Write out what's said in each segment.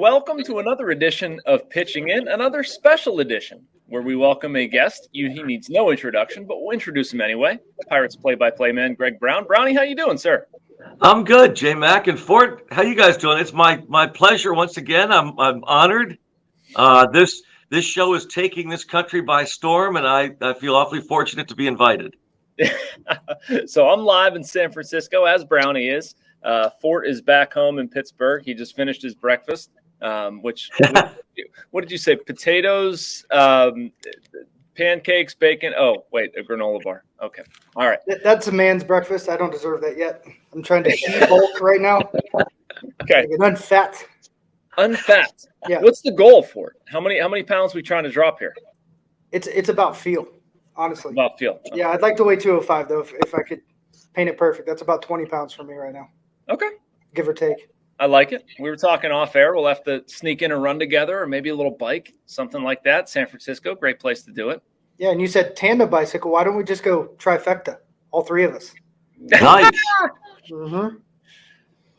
welcome to another edition of Pitching In, another special edition where we welcome a guest. He needs no introduction, but we'll introduce him anyway. Pirates play-by-play man, Greg Brown. Brownie, how you doing, sir? I'm good, J Mac and Fort. How you guys doing? It's my pleasure once again. I'm honored. This show is taking this country by storm, and I feel awfully fortunate to be invited. So I'm live in San Francisco, as Brownie is. Fort is back home in Pittsburgh. He just finished his breakfast, which what did you say? Potatoes, pancakes, bacon. Oh, wait, a granola bar. Okay. All right. That's a man's breakfast. I don't deserve that yet. I'm trying to eat bulk right now. Okay. Unfat. Unfat. Yeah. What's the goal for it? How many pounds are we trying to drop here? It's about feel, honestly. About feel. Okay. Yeah, I'd like to weigh 205 though, if I could paint it perfect. That's about 20 pounds for me right now. Okay. Give or take. I like it. We were talking off air. We'll have to sneak in a run together or maybe a little bike, something like that. San Francisco, great place to do it. Yeah, and you said tandem bicycle. Why don't we just go trifecta, all three of us? Nice. Mm-hmm.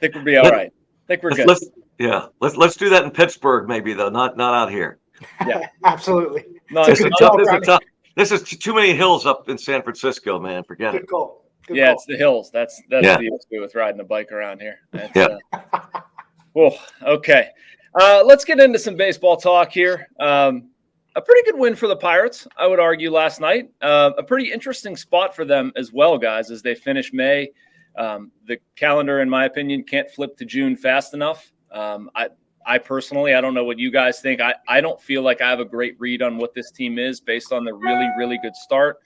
Think we'll be all right. Think we're good. Let's do that in Pittsburgh, maybe though, not out here. Yeah, absolutely. No, this is too many hills up in San Francisco, man. Forget it. Good call. Good yeah, call. it's the hills. That's the issue with riding a bike around here. Okay. Let's get into some baseball talk here. A pretty good win for the Pirates, I would argue, last night. A pretty interesting spot for them as well, guys, as they finish May. The calendar, in my opinion, can't flip to June fast enough. I personally, I don't know what you guys think. I don't feel like I have a great read on what this team is based on the really, really good start,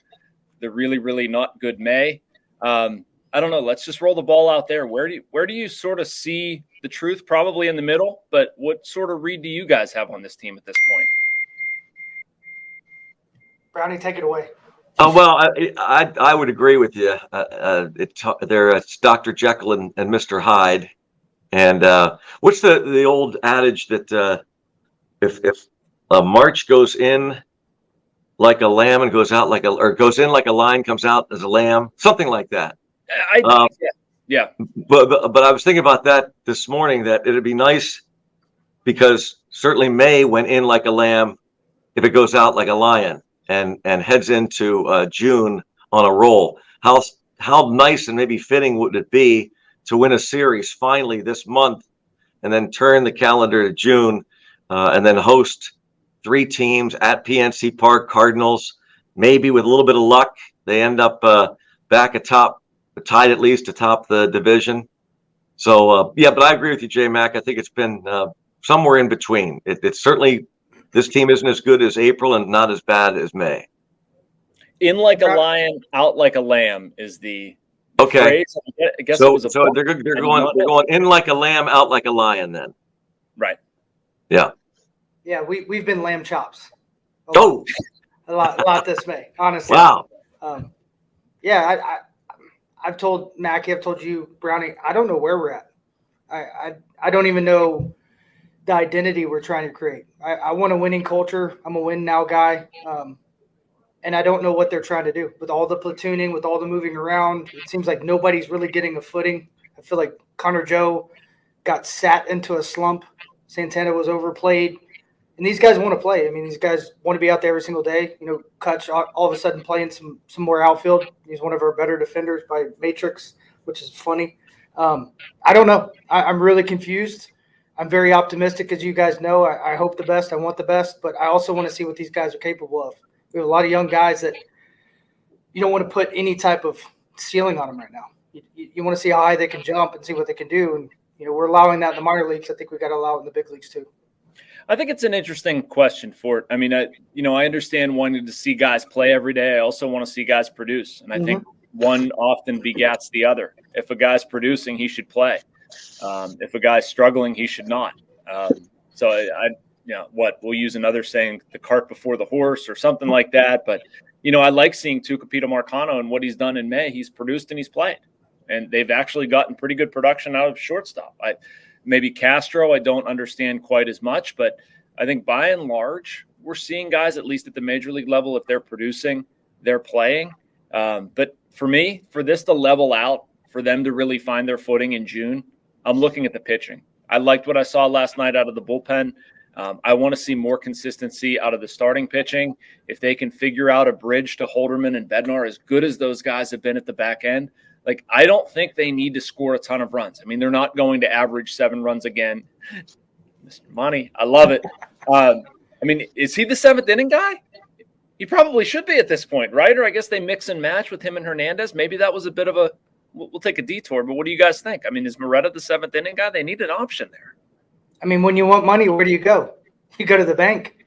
the really, really not good May. I don't know. Let's just roll the ball out there. Where do you sort of see the truth? Probably in the middle, but what sort of read do you guys have on this team at this point? Brownie, take it away. Oh well, I would agree with you. It's Dr. Jekyll and Mr. Hyde. And what's the old adage that if March goes in like a lamb and goes out or goes in like a lion, comes out as a lamb, something like that. Yeah. But I was thinking about that this morning, that it'd be nice because certainly May went in like a lamb if it goes out like a lion and heads into June on a roll. How nice and maybe fitting would it be to win a series finally this month and then turn the calendar to June and then host 3 teams at PNC Park, Cardinals. Maybe with a little bit of luck, they end up back atop, tied at least atop the division. So, but I agree with you, J Mac. I think it's been somewhere in between. It's certainly, this team isn't as good as April and not as bad as May. In like a lion, out like a lamb is the okay. Phrase. I guess so they're going in like a lamb, out like a lion then. Right. Yeah. Yeah, we've been lamb chops. A lot this May, honestly. Wow. I've told Mackey, I've told you, Brownie, I don't know where we're at. I don't even know the identity we're trying to create. I want a winning culture. I'm a win now guy. And I don't know what they're trying to do with all the platooning, with all the moving around. It seems like nobody's really getting a footing. I feel like Connor Joe got sat into a slump. Santana was overplayed. And these guys want to play. I mean, these guys want to be out there every single day. You know, Kutch all of a sudden playing some more outfield. He's one of our better defenders by Matrix, which is funny. I don't know. I'm really confused. I'm very optimistic, as you guys know. I hope the best. I want the best. But I also want to see what these guys are capable of. We have a lot of young guys that you don't want to put any type of ceiling on them right now. You want to see how high they can jump and see what they can do. And, we're allowing that in the minor leagues. I think we got to allow it in the big leagues too. I think it's an interesting question, Fort. I mean, I understand wanting to see guys play every day. I also want to see guys produce. And I think one often begats the other. If a guy's producing, he should play. If a guy's struggling, he should not. We'll use another saying, the cart before the horse or something like that. But, I like seeing Tucupita Marcano and what he's done in May. He's produced and he's played. And they've actually gotten pretty good production out of shortstop. Maybe Castro, I don't understand quite as much. But I think by and large, we're seeing guys, at least at the major league level, if they're producing, they're playing. But for me, for this to level out, for them to really find their footing in June, I'm looking at the pitching. I liked what I saw last night out of the bullpen. I want to see more consistency out of the starting pitching. If they can figure out a bridge to Holderman and Bednar, as good as those guys have been at the back end, like, I don't think they need to score a ton of runs. I mean, they're not going to average 7 runs again. Mr. Money, I love it. I mean, is he the 7th inning guy? He probably should be at this point, right? Or I guess they mix and match with him and Hernandez. Maybe that was a bit of a – we'll take a detour, but what do you guys think? I mean, is Moretta the 7th inning guy? They need an option there. I mean, when you want money, where do you go? You go to the bank.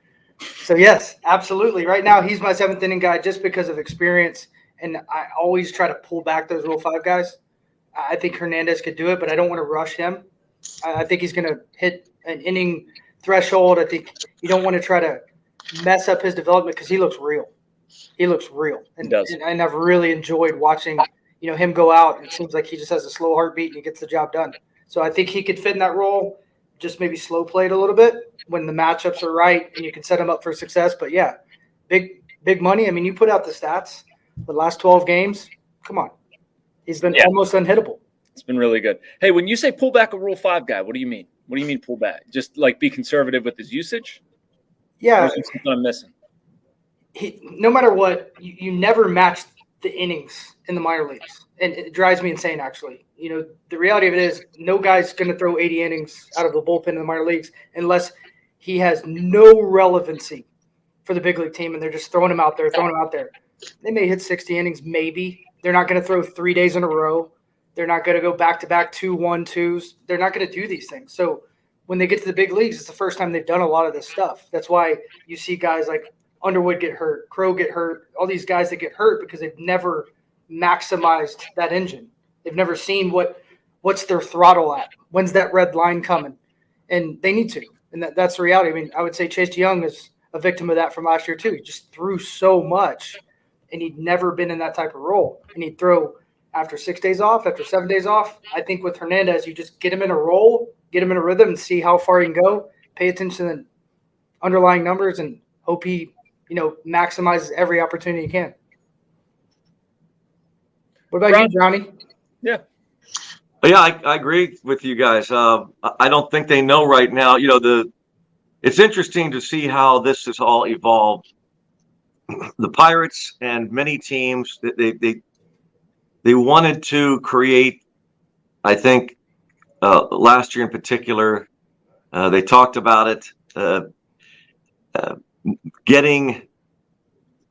So, yes, absolutely. Right now, he's my 7th inning guy just because of experience, and I always try to pull back those Rule 5 guys. I think Hernandez could do it, but I don't want to rush him. I think he's going to hit an inning threshold. I think you don't want to try to mess up his development because he looks real. He looks real. And, he does. And I've really enjoyed watching, him go out. It seems like he just has a slow heartbeat and he gets the job done. So I think he could fit in that role, just maybe slow play it a little bit when the matchups are right and you can set him up for success. But, yeah, big money. I mean, you put out the stats, the last 12 games, come on. He's been almost unhittable. It's been really good. Hey, when you say pull back a Rule 5 guy, what do you mean? What do you mean pull back? Just like be conservative with his usage? Yeah. Or is there something I'm missing? No matter what, you never match the innings in the minor leagues. And it drives me insane, actually. The reality of it is no guy's going to throw 80 innings out of the bullpen in the minor leagues unless he has no relevancy for the big league team, and they're just throwing him out there. They may hit 60 innings, maybe. They're not going to throw 3 days in a row. They're not going to go back-to-back 2-1-2s. They're not going to do these things. So when they get to the big leagues, it's the first time they've done a lot of this stuff. That's why you see guys like Underwood get hurt, Crow get hurt, all these guys that get hurt because they've never maximized that engine. They've never seen what's their throttle at. When's that red line coming? And they need to. And that's the reality. I mean, I would say Chase Young is a victim of that from last year too. He just threw so much, and he'd never been in that type of role. And he'd throw after 6 days off, after 7 days off. I think with Hernandez, you just get him in a role, get him in a rhythm, and see how far he can go. Pay attention to the underlying numbers and hope he, maximizes every opportunity he can. What about you, Brownie? Yeah, I agree with you guys. I don't think they know right now. It's interesting to see how this has all evolved. The Pirates and many teams, they wanted to create, I think, last year in particular, they talked about it, getting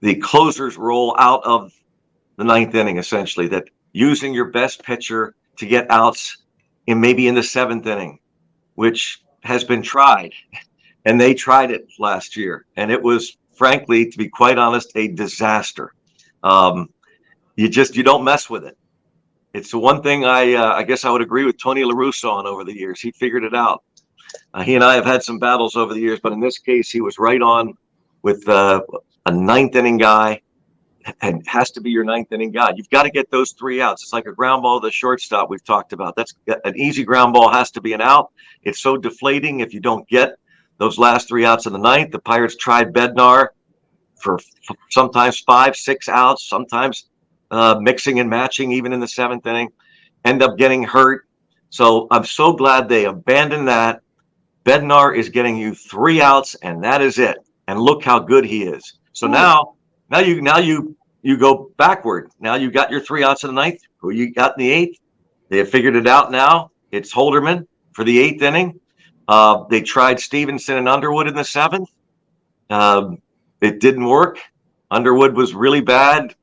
the closer's role out of the 9th inning, essentially, that using your best pitcher to get outs maybe in the 7th inning, which has been tried. And they tried it last year. And it was, frankly, to be quite honest, a disaster. You don't mess with it. It's the one thing I guess I would agree with Tony La Russa on over the years. He figured it out. He and I have had some battles over the years, but in this case, he was right on with a 9th inning guy. And has to be your 9th inning guy. You've got to get those 3 outs. It's like a ground ball to the shortstop we've talked about. That's an easy ground ball, has to be an out. It's so deflating if you don't get those last 3 outs in the 9th. The Pirates tried Bednar for sometimes 5, 6 outs, sometimes mixing and matching even in the 7th inning, end up getting hurt. So I'm so glad they abandoned that. Bednar is getting you 3 outs, and that is it. And look how good he is. So now you go backward. Now you got your 3 outs in the 9th. Who you got in the 8th? They have figured it out now. It's Holderman for the 8th inning. They tried Stevenson and Underwood in the 7th. It didn't work. Underwood was really bad.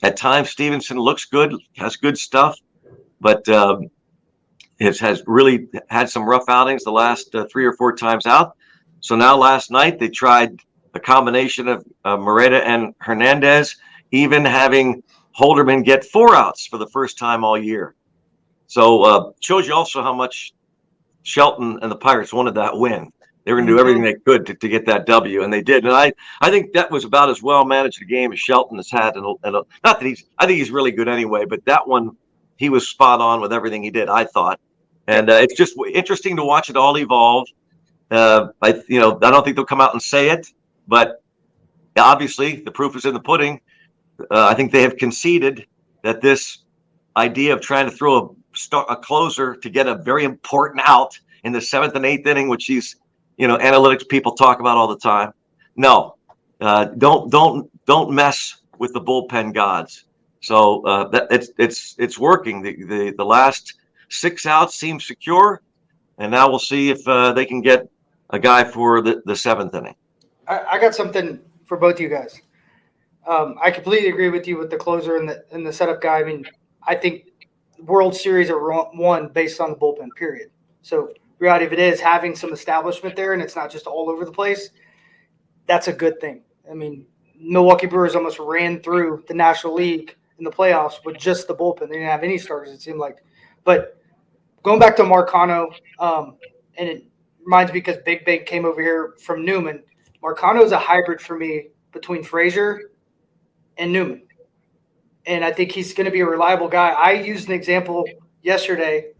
At times, Stevenson looks good, has good stuff, but has really had some rough outings the last 3 or 4 times out. So now last night they tried a combination of Moretta and Hernandez, even having Holderman get 4 outs for the first time all year. So shows you also how much Shelton and the Pirates wanted that win. They were going to do everything they could to get that W, and they did. And I think that was about as well managed a game as Shelton has had. And not that I think he's really good anyway, but that one, he was spot on with everything he did, I thought. And it's just interesting to watch it all evolve. I don't think they'll come out and say it, but obviously the proof is in the pudding. I think they have conceded that this idea of trying to throw a closer to get a very important out in the 7th and 8th inning, which these, analytics people talk about all the time. No, don't mess with the bullpen gods. So that it's working. The last 6 outs seem secure, and now we'll see if they can get a guy for the 7th inning. I got something for both of you guys. I completely agree with you with the closer and the setup guy. I mean, I think World Series are won based on the bullpen, period. So reality of it is having some establishment there, and it's not just all over the place. That's a good thing. I mean, Milwaukee Brewers almost ran through the National League in the playoffs with just the bullpen. They didn't have any starters, it seemed like. But going back to Marcano, and it reminds me because Big Big came over here from Newman. Marcano is a hybrid for me between Frazier and Newman. And I think he's going to be a reliable guy. I used an example yesterday,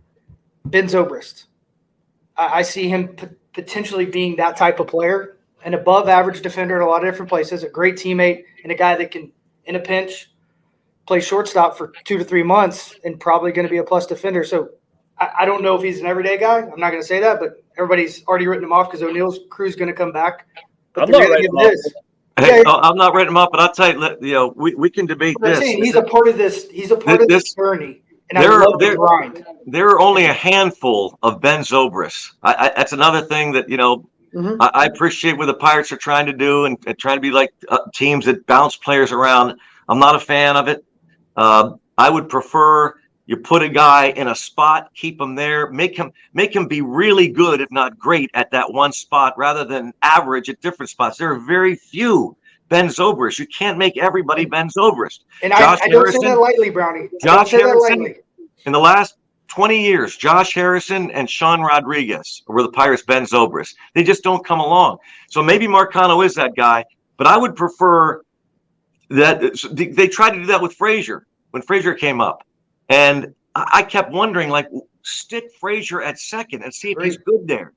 Ben Zobrist. I see him potentially being that type of player, an above-average defender in a lot of different places, a great teammate, and a guy that can, in a pinch, play shortstop for 2 to 3 months and probably going to be a plus defender. So I don't know if he's an everyday guy. I'm not going to say that, but everybody's already written him off because O'Neill's crew's going to come back. But I'm not writing him off. Hey, I'm not writing him up, but I'll tell you, we can debate this. He's a part of this. He's a part of this journey, and I love the grind. There are only a handful of Ben Zobrist. That's another thing that I appreciate what the Pirates are trying to do and trying to be like teams that bounce players around. I'm not a fan of it. I would prefer you put a guy in a spot, keep him there, make him be really good, if not great, at that one spot rather than average at different spots. There are very few Ben Zobrist. You can't make everybody Ben Zobrist. And I don't say that lightly, Brownie. Josh Harrison, in the last 20 years, Josh Harrison and Sean Rodriguez were the Pirates' Ben Zobrist. They just don't come along. So maybe Marcano is that guy, but I would prefer that. They tried to do that with Frazier when Frazier came up. And I kept wondering, like, stick Frazier at second and see if he's good there.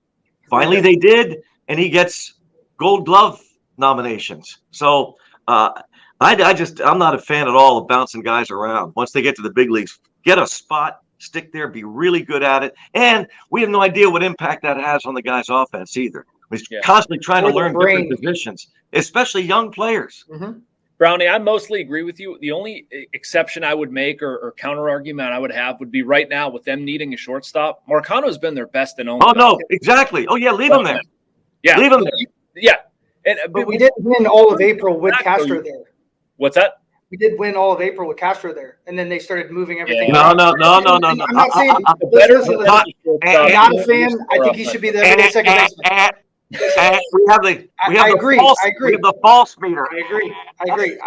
Finally, they did, and he gets Gold Glove nominations. So I'm not a fan at all of bouncing guys around. Once they get to the big leagues, get a spot, stick there, be really good at it. And we have no idea what impact that has on the guy's offense either. He's constantly trying to learn different positions, especially young players. Mm-hmm. Brownie, I mostly agree with you. The only exception I would make or counter argument I would have would be right now with them needing a shortstop. Marcano's been their best and only. Oh, no, exactly. Oh, yeah, leave him there. Yeah. Leave him there. Yeah. But we did win all of April with Castro there. What's that? We did win all of April with Castro there, and then they started moving everything. No. I'm not saying not a fan. I think he should be the everyday second baseman. I agree. We have the false meter. I agree.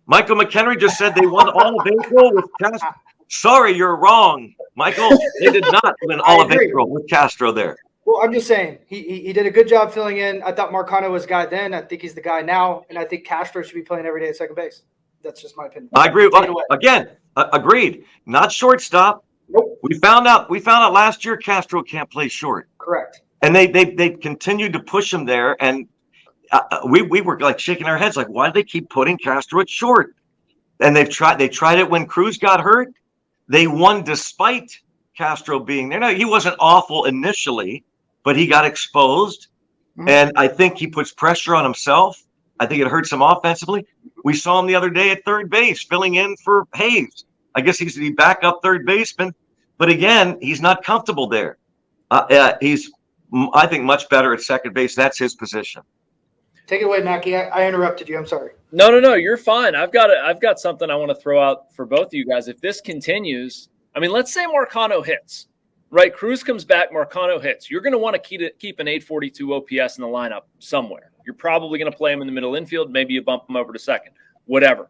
Michael McKenry just said they won all of April with Castro. Sorry, you're wrong, Michael. They did not win all of April with Castro there. Well, I'm just saying he did a good job filling in. I thought Marcano was the guy then. I think he's the guy now, and I think Castro should be playing every day at second base. That's just my opinion. I agree. Again, agreed. Not shortstop. Nope. We found out last year Castro can't play short. Correct. And they continued to push him there, and we were like shaking our heads, like, why do they keep putting Castro at short? And they tried it when Cruz got hurt. They won despite Castro being there. Now, he wasn't awful initially, but he got exposed, and I think he puts pressure on himself. I think it hurts him offensively. We saw him the other day at third base, filling in for Hayes. I guess he's the backup third baseman, but again, he's not comfortable there. He's, I think, much better at second base. That's his position. Take it away, Mackey. I interrupted you. I'm sorry. No, you're fine. I've got something I want to throw out for both of you guys. If this continues, I mean, let's say Marcano hits, right? Cruz comes back, Marcano hits. You're going to want to keep an 842 OPS in the lineup somewhere. You're probably going to play him in the middle infield. Maybe you bump him over to second, whatever.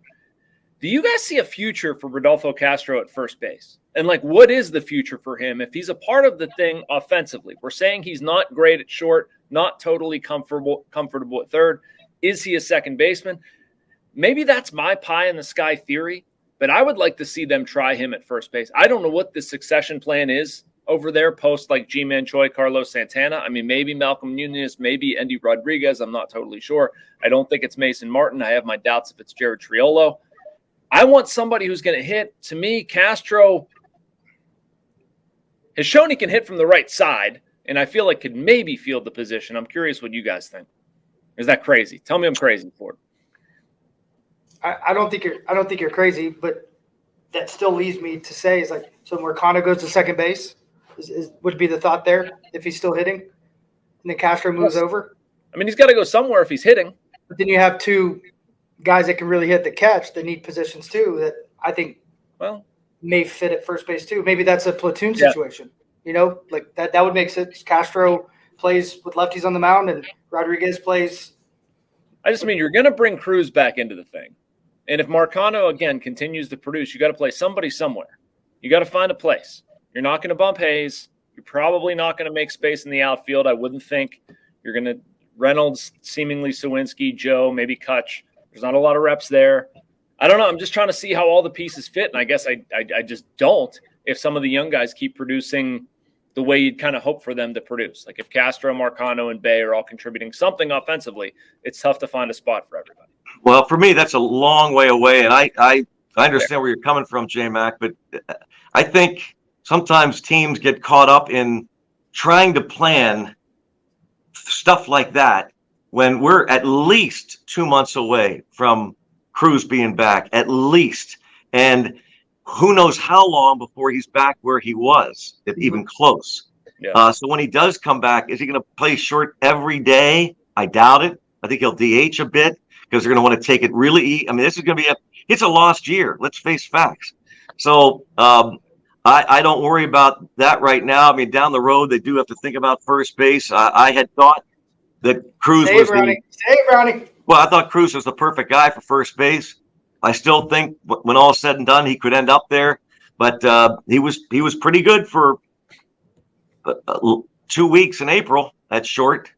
Do you guys see a future for Rodolfo Castro at first base? And, like, what is the future for him if he's a part of the thing offensively? We're saying he's not great at short, not totally comfortable at third. Is he a second baseman? Maybe that's my pie in the sky theory, but I would like to see them try him at first base. I don't know what the succession plan is over there post, like, G-Man Choi, Carlos Santana. I mean, maybe Malcolm Nunez, maybe Endy Rodriguez. I'm not totally sure. I don't think it's Mason Martin. I have my doubts if it's Jared Triolo. I want somebody who's going to hit. To me, Castro has shown he can hit from the right side. and I feel like could maybe field the position. I'm curious what you guys think. Is that crazy? Tell me I'm crazy, Ford. I don't think you're crazy, but that still leads me to say is like, so Marcano goes to second base would be the thought there if he's still hitting, and then Castro moves over. I mean, he's got to go somewhere if he's hitting. But then you have two guys that can really hit the catch that need positions too that I think may fit at first base too. Maybe that's a platoon situation. You know, like that would make sense. Castro plays with lefties on the mound and Rodriguez plays. I just mean you're going to bring Cruz back into the thing. And if Marcano, again, continues to produce, you got to play somebody somewhere. You got to find a place. You're not going to bump Hayes. You're probably not going to make space in the outfield. I wouldn't think. You're going to Reynolds, seemingly Sawinski, Joe, maybe Kutch. There's not a lot of reps there. I don't know. I'm just trying to see how all the pieces fit, and I guess I just don't if some of the young guys keep producing the way you'd kind of hope for them to produce. Like if Castro, Marcano, and Bay are all contributing something offensively, it's tough to find a spot for everybody. Well, for me, that's a long way away, and I understand where you're coming from, J-Mac, but I think sometimes teams get caught up in trying to plan stuff like that when we're at least 2 months away from Cruz being back, at least. And who knows how long before he's back where he was, if even close. Yeah. So when he does come back, is he going to play short every day? I doubt it. I think he'll DH a bit because they're going to want to take it really easy. I mean, this is going to be it's a lost year. Let's face facts. So I don't worry about that right now. I mean, down the road, they do have to think about first base. I had thought that Cruz was Brownie. Well, I thought Cruz was the perfect guy for first base. I still think when all is said and done, he could end up there. But he was pretty good for 2 weeks in April at short.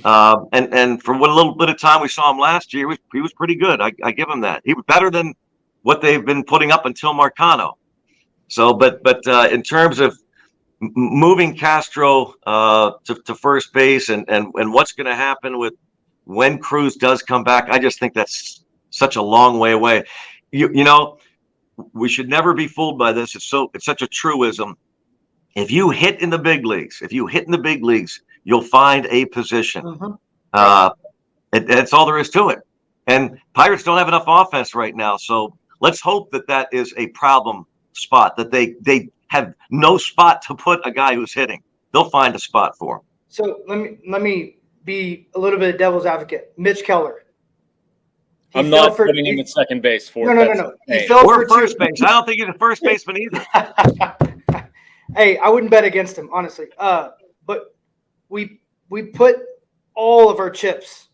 And for what little bit of time we saw him last year, he was pretty good. I give him that. He was better than what they've been putting up until Marcano. So, but in terms of moving Castro to first base and what's going to happen with when Cruz does come back, I just think that's such a long way away. You know, we should never be fooled by this. It's such a truism. If you hit in the big leagues, you'll find a position. Mm-hmm. That's all there is to it. And Pirates don't have enough offense right now, so let's hope that is a problem spot, that they have no spot to put a guy who's hitting. They'll find a spot for him. So let me be a little bit of devil's advocate. Mitch Keller. I'm not putting him at second base for No. He fell for first base. I don't think he's a first baseman either. Hey, I wouldn't bet against him, honestly. But we put all of our chips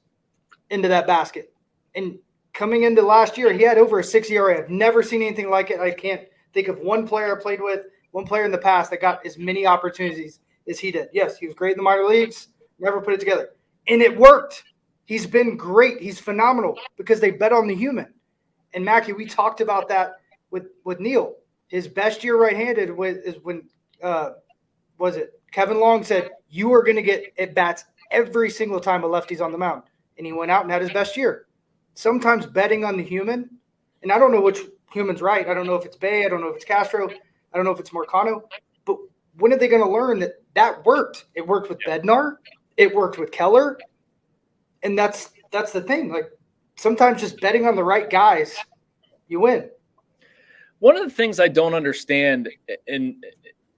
into that basket. And coming into last year, he had over a 6 ERA. I've never seen anything like it. I can't think of one player I played with, one player in the past that got as many opportunities as he did. Yes, he was great in the minor leagues, never put it together. And it worked. He's been great. He's phenomenal because they bet on the human. And Mackey, we talked about that with Neil. His best year right-handed is when Kevin Long said, you are going to get at bats every single time a lefty's on the mound. And he went out and had his best year. Sometimes betting on the human, and I don't know which human's right. I don't know if it's Bay. I don't know if it's Castro. I don't know if it's Marcano. But when are they going to learn that worked? It worked with Bednar. It worked with Keller. And that's the thing. Like sometimes just betting on the right guys, you win. One of the things I don't understand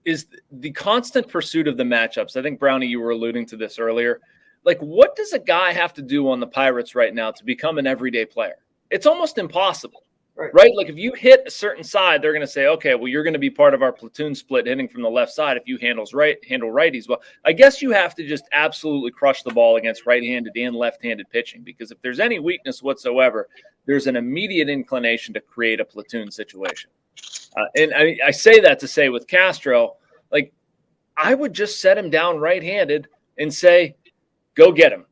is the constant pursuit of the matchups. I think, Brownie, you were alluding to this earlier. Like, what does a guy have to do on the Pirates right now to become an everyday player? It's almost impossible, right? Like, if you hit a certain side, they're going to say, okay, well, you're going to be part of our platoon split hitting from the left side if you handle righties. Well, I guess you have to just absolutely crush the ball against right-handed and left-handed pitching, because if there's any weakness whatsoever, there's an immediate inclination to create a platoon situation. And I say that to say with Castro, like, I would just set him down right-handed and say, go get him.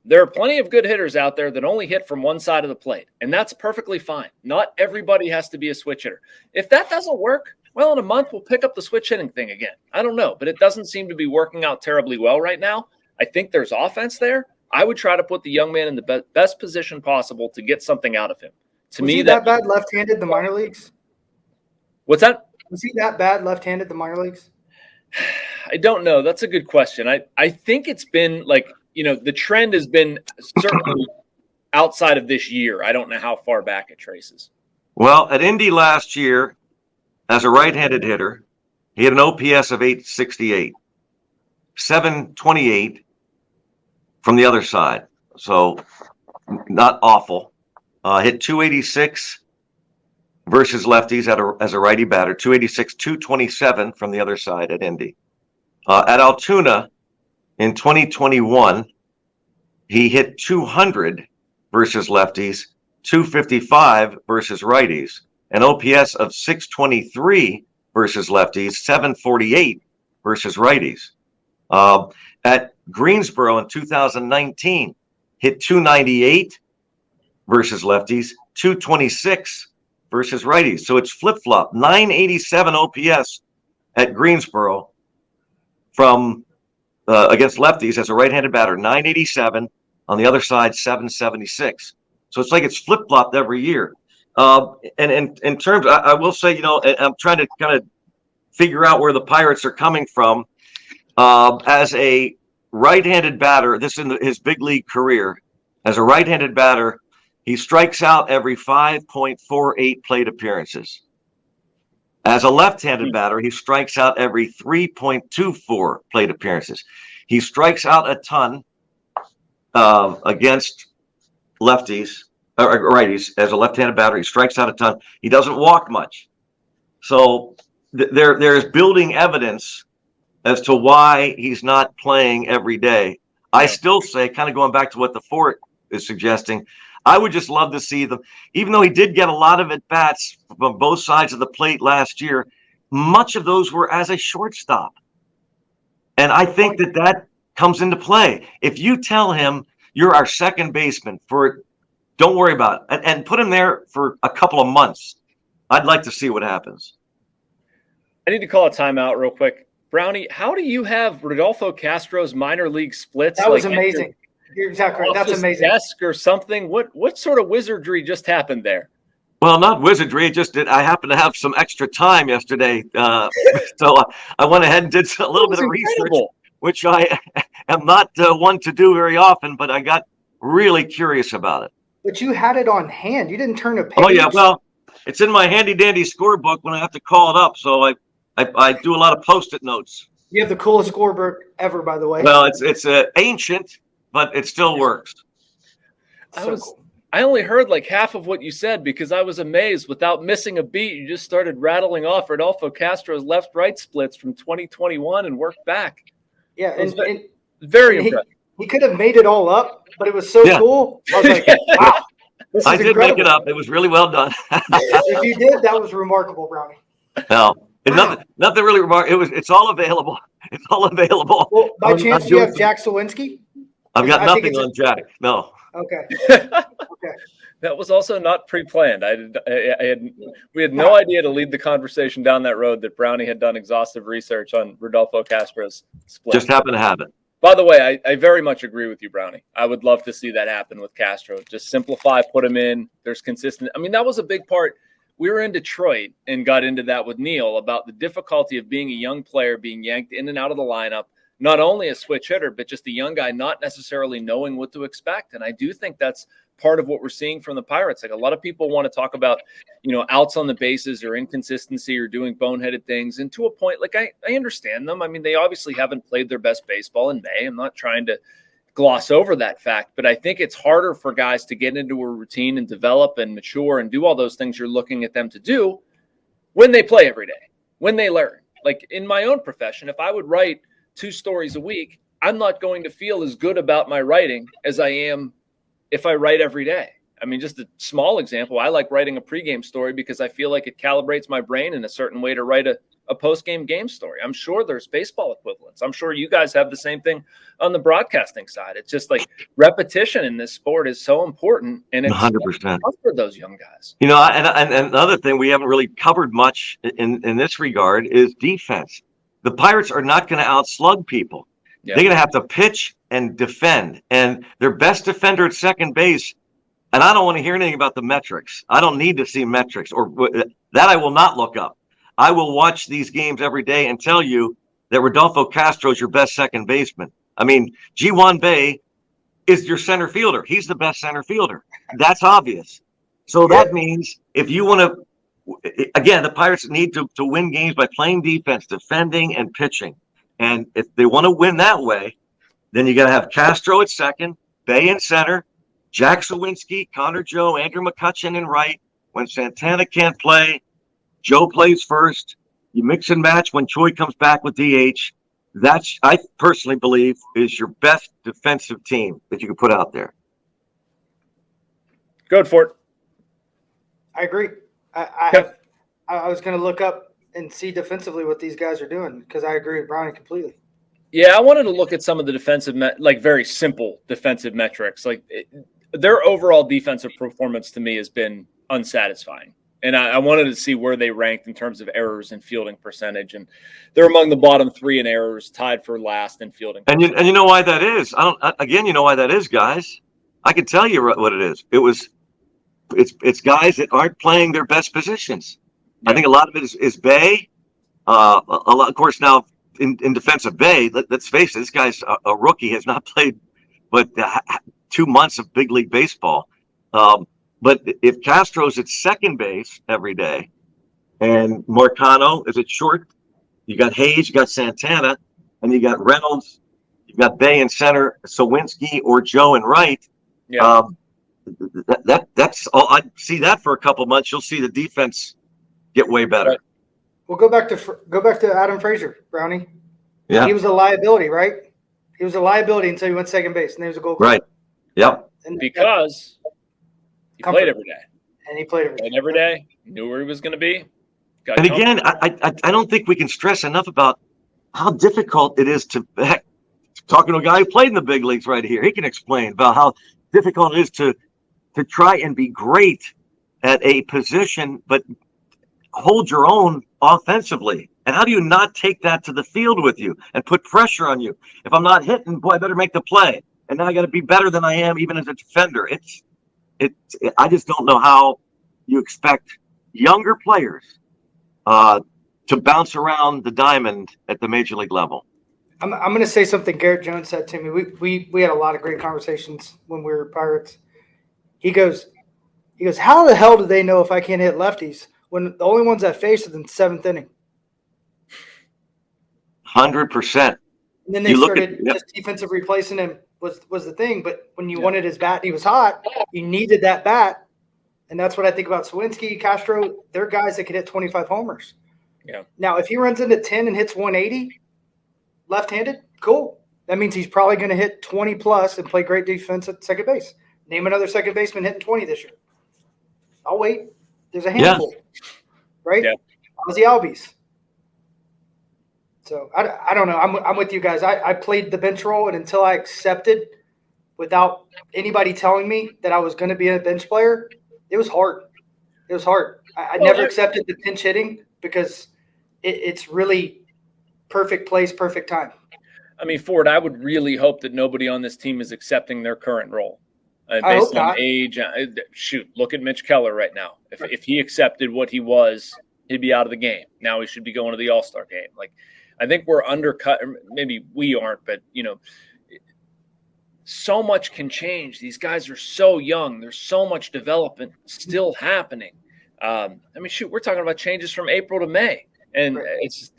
There are plenty of good hitters out there that only hit from one side of the plate, and that's perfectly fine. Not everybody has to be a switch hitter. If that doesn't work, well, in a month, we'll pick up the switch hitting thing again. I don't know, but it doesn't seem to be working out terribly well right now. I think there's offense there. I would try to put the young man in the best position possible to get something out of him. To me, was he that bad left-handed in the minor leagues? What's that? Was he that bad left-handed in the minor leagues? I don't know. That's a good question. I think it's been like, the trend has been certainly outside of this year. I don't know how far back it traces. Well, at Indy last year, as a right-handed hitter, he had an OPS of 868, 728 from the other side. So not awful. Hit 286 versus lefties as a righty batter, 286, 227 from the other side at Indy. At Altoona in 2021, he hit 200 versus lefties, 255 versus righties, an OPS of 623 versus lefties, 748 versus righties. At Greensboro in 2019, hit 298 versus lefties, 226 versus righties. So it's flip-flop, 987 OPS at Greensboro from against lefties as a right-handed batter, 987. On the other side, 776. So it's like it's flip-flopped every year. And in terms, I will say, I'm trying to kind of figure out where the Pirates are coming from. As a right-handed batter, this in his big league career, as a right-handed batter, he strikes out every 5.48 plate appearances. As a left-handed batter, he strikes out every 3.24 plate appearances. He strikes out a ton against lefties or righties. As a left-handed batter, he strikes out a ton. He doesn't walk much. So there is building evidence as to why he's not playing every day. I still say, kind of going back to what the Fort is suggesting, I would just love to see them, even though he did get a lot of at-bats from both sides of the plate last year, much of those were as a shortstop. And I think that comes into play. If you tell him you're our second baseman don't worry about it, and put him there for a couple of months, I'd like to see what happens. I need to call a timeout real quick. Brownie, how do you have Rodolfo Castro's minor league splits? That was amazing. You're exactly right. That's amazing. Desk or something. What sort of wizardry just happened there? Well, not wizardry. It just I happened to have some extra time yesterday, so I went ahead and did a little bit of research, which I am not one to do very often, but I got really curious about it. But you had it on hand. You didn't turn a page. Oh yeah, well, it's in my handy dandy scorebook when I have to call it up. So I do a lot of Post-it notes. You have the coolest scorebook ever, by the way. Well, it's ancient, but it still works. I only heard like half of what you said because I was amazed. Without missing a beat, you just started rattling off Rodolfo Castro's left-right splits from 2021 and worked back. Yeah, and very impressive. He could have made it all up, but it was so cool. I was like, wow. I did make it up. It was really well done. If you did, that was remarkable, Brownie. No, nothing really remarkable. It's all available. It's all available. Well, by chance, do you have Jack Sawinski? I've got nothing on Jack. No. Okay. That was also not pre-planned. We had no idea to lead the conversation down that road that Brownie had done exhaustive research on Rodolfo Castro's split. Just happened to have it. By the way, I very much agree with you, Brownie. I would love to see that happen with Castro. Just simplify, put him in. There's consistent. I mean, that was a big part. We were in Detroit and got into that with Neil about the difficulty of being a young player, being yanked in and out of the lineup, not only a switch hitter, but just a young guy not necessarily knowing what to expect. And I do think that's part of what we're seeing from the Pirates. Like a lot of people want to talk about, outs on the bases or inconsistency or doing boneheaded things. And to a point, like I understand them. I mean, they obviously haven't played their best baseball in May. I'm not trying to gloss over that fact, but I think it's harder for guys to get into a routine and develop and mature and do all those things you're looking at them to do when they play every day, when they learn. Like in my own profession, if I would write 2 stories a week, I'm not going to feel as good about my writing as I am if I write every day. I mean, just a small example, I like writing a pregame story because I feel like it calibrates my brain in a certain way to write a post-game game story. I'm sure there's baseball equivalents. I'm sure you guys have the same thing on the broadcasting side. It's just like repetition in this sport is so important, and it's 100% for those young guys. And another thing we haven't really covered much in this regard is defense. The Pirates are not going to outslug people. Yeah. They're going to have to pitch and defend, and their best defender at second base. And I don't want to hear anything about the metrics. I don't need to see metrics, or that I will not look up. I will watch these games every day and tell you that Rodolfo Castro's your best second baseman. I mean, Ji-Hwan Bae is your center fielder. He's the best center fielder. That's obvious. So that means if you want to, again, the Pirates need to win games by playing defense, defending, and pitching. And if they want to win that way, then you got to have Castro at second, Bae in center, Jack Sawinski, Connor Joe, Andrew McCutchen in right. When Santana can't play, Joe plays first. You mix and match when Choi comes back with DH. That's, I personally believe, is your best defensive team that you can put out there. Go for it. I agree. I was going to look up and see defensively what these guys are doing because I agree with Brownie completely. Yeah, I wanted to look at some of the defensive, very simple defensive metrics. Their overall defensive performance to me has been unsatisfying. And I wanted to see where they ranked in terms of errors and fielding percentage. And they're among the bottom 3 in errors, tied for last in fielding percentage. And you know why that is? You know why that is, guys. I can tell you what it is. It's guys that aren't playing their best positions. Yeah. I think a lot of it is Bae. A lot, of course, now in defense of Bae, let's face it, this guy's a rookie, has not played but 2 months of big league baseball. But if Castro's at second base every day and Marcano is at short, you got Hayes, you got Santana, and you got Reynolds, you got Bae in center, Sawinski or Joe in right. Yeah. That's all. I see that for a couple months. You'll see the defense get way better. Right. Well, go back to Adam Frazier, Brownie. Yeah, he was a liability, right? He was a liability until he went second base, and he was a goal keeper. Right. Yep. And because he played every day. And he played every day. Knew where he was going to be. And again, I don't think we can stress enough about how difficult it is to talking to a guy who played in the big leagues right here. He can explain about how difficult it is to try and be great at a position, but hold your own offensively. And how do you not take that to the field with you and put pressure on you? If I'm not hitting, boy, I better make the play. And now I got to be better than I am, even as a defender. I just don't know how you expect younger players to bounce around the diamond at the major league level. I'm going to say something Garrett Jones said to me. We had a lot of great conversations when we were Pirates. He goes, how the hell do they know if I can't hit lefties when the only ones I faced are in the 7th inning? 100%. And then they started just defensive replacing him was the thing. But when you wanted his bat and he was hot, you needed that bat. And that's what I think about Sawinski, Castro. They're guys that could hit 25 homers. Yeah. Now, if he runs into 10 and hits 180 left-handed, cool. That means he's probably going to hit 20 plus and play great defense at second base. Name another second baseman hitting 20 this year. I'll wait. There's a handful, right? Yeah. Ozzie Albies. So I don't know. I'm with you guys. I played the bench role, and until I accepted, without anybody telling me that I was going to be a bench player, it was hard. It was hard. I never accepted the pinch hitting because it's really perfect place, perfect time. I mean, Ford, I would really hope that nobody on this team is accepting their current role. Based on age. Shoot, look at Mitch Keller right now. If he accepted what he was, he'd be out of the game. Now he should be going to the All-Star game. I think we're undercut. Maybe we aren't, but, so much can change. These guys are so young. There's so much development still happening. We're talking about changes from April to May. And it's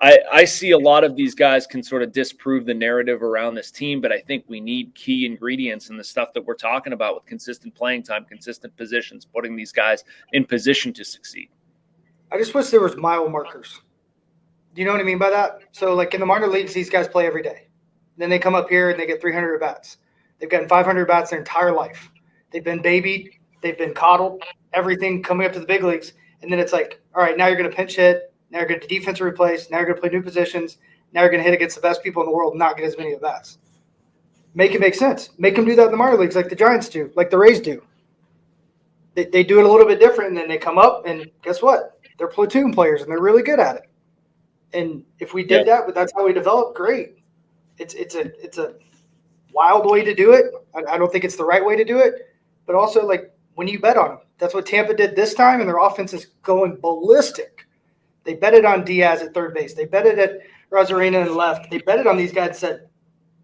I see a lot of these guys can sort of disprove the narrative around this team, but I think we need key ingredients in the stuff that we're talking about with consistent playing time, consistent positions, putting these guys in position to succeed. I just wish there was mile markers. Do you know what I mean by that? So, in the minor leagues, these guys play every day. Then they come up here and they get 300 at-bats. They've gotten 500 at-bats their entire life. They've been babied. They've been coddled, everything coming up to the big leagues. And then it's all right, now you're going to pinch hit. Now you're going to defense replace. Now you're going to play new positions. Now you're going to hit against the best people in the world and not get as many at-bats. Make it make sense. Make them do that in the minor leagues like the Giants do, like the Rays do. They do it a little bit different, and then they come up, and guess what? They're platoon players, and they're really good at it. And if we did that, but that's how we develop, great. It's a wild way to do it. I don't think it's the right way to do it. But also, when you bet on them, that's what Tampa did this time, and their offense is going ballistic. They betted on Diaz at third base. They betted at Rosarina and left. They betted on these guys and said,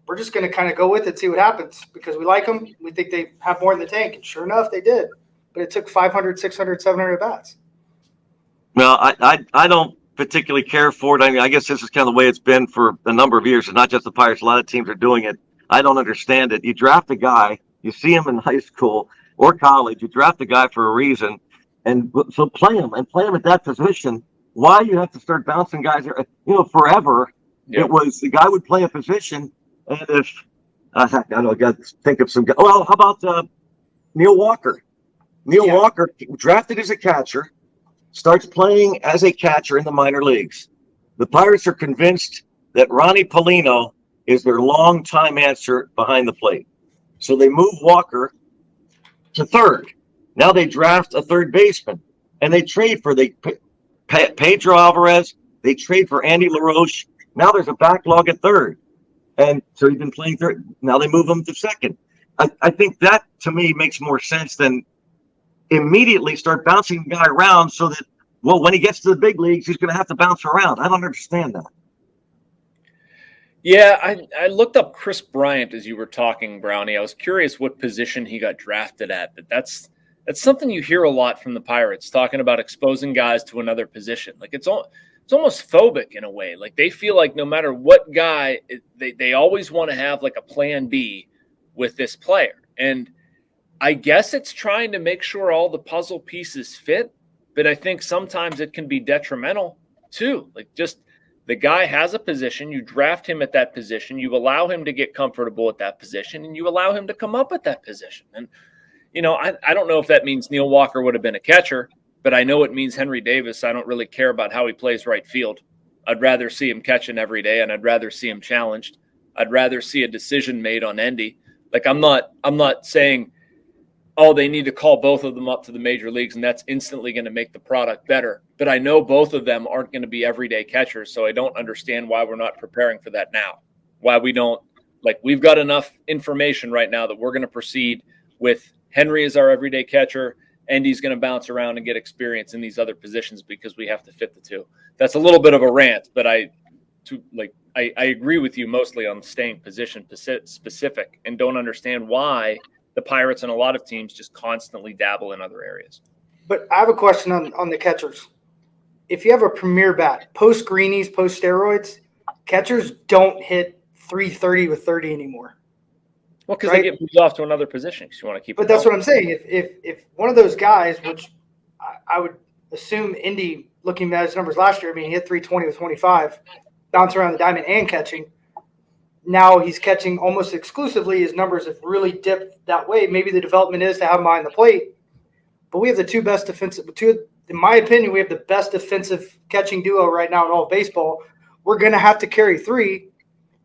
we're just going to kind of go with it, see what happens because we like them. We think they have more in the tank. And sure enough, they did. But it took 500, 600, 700 bats. Well, I don't particularly care for it. I mean, I guess this is kind of the way it's been for a number of years. It's not just the Pirates. A lot of teams are doing it. I don't understand it. You draft a guy, you see him in high school or college, you draft a guy for a reason, and so play him at that position. Why you have to start bouncing guys? Forever, Yep. It was the guy would play a position, and if I don't know, I got to think of some guy. Well, how about Neil Walker? Neil Walker, drafted as a catcher, starts playing as a catcher in the minor leagues. The Pirates are convinced that Ronnie Paulino is their long-time answer behind the plate. So they move Walker to third. Now they draft a third baseman, and they trade for Pedro Alvarez. They trade for Andy LaRoche. Now there's a backlog at third. And so he's been playing third. Now they move him to second. I think that, to me, makes more sense than immediately start bouncing the guy around so that, well, when he gets to the big leagues, he's going to have to bounce around. I don't understand that. Yeah, I looked up Chris Bryant as you were talking, Brownie. I was curious what position he got drafted at, but that's something you hear a lot from the Pirates, talking about exposing guys to another position. Like it's almost phobic in a way. Like they feel like no matter what guy, they always want to have like a plan B with this player. And I guess it's trying to make sure all the puzzle pieces fit, but I think sometimes it can be detrimental too. Like just the guy has a position, you draft him at that position, you allow him to get comfortable at that position, and you allow him to come up at that position. And, I don't know if that means Neil Walker would have been a catcher, but I know it means Henry Davis. I don't really care about how he plays right field. I'd rather see him catching every day, and I'd rather see him challenged. I'd rather see a decision made on Endy. Like I'm not saying, oh, they need to call both of them up to the major leagues and that's instantly going to make the product better. But I know both of them aren't going to be everyday catchers, so I don't understand why we're not preparing for that now. Why we don't, we've got enough information right now that we're going to proceed with Henry as our everyday catcher, and he's going to bounce around and get experience in these other positions because we have to fit the two. That's a little bit of a rant, but I agree with you mostly on staying position specific and don't understand why the Pirates and a lot of teams just constantly dabble in other areas. But I have a question on the catchers. If you have a premier bat, post greenies, post steroids, catchers don't hit 330 with 30 anymore. Well, because they get moved off to another position because you want to keep. But that's what I'm saying. If one of those guys, which I would assume Indy, looking at his numbers last year, I mean, he hit 320 with 25, bounce around the diamond and catching. Now he's catching almost exclusively. His numbers have really dipped that way. Maybe the development is to have him behind the plate. But we have the two best defensive – in my opinion, we have the best defensive catching duo right now in all of baseball. We're going to have to carry three.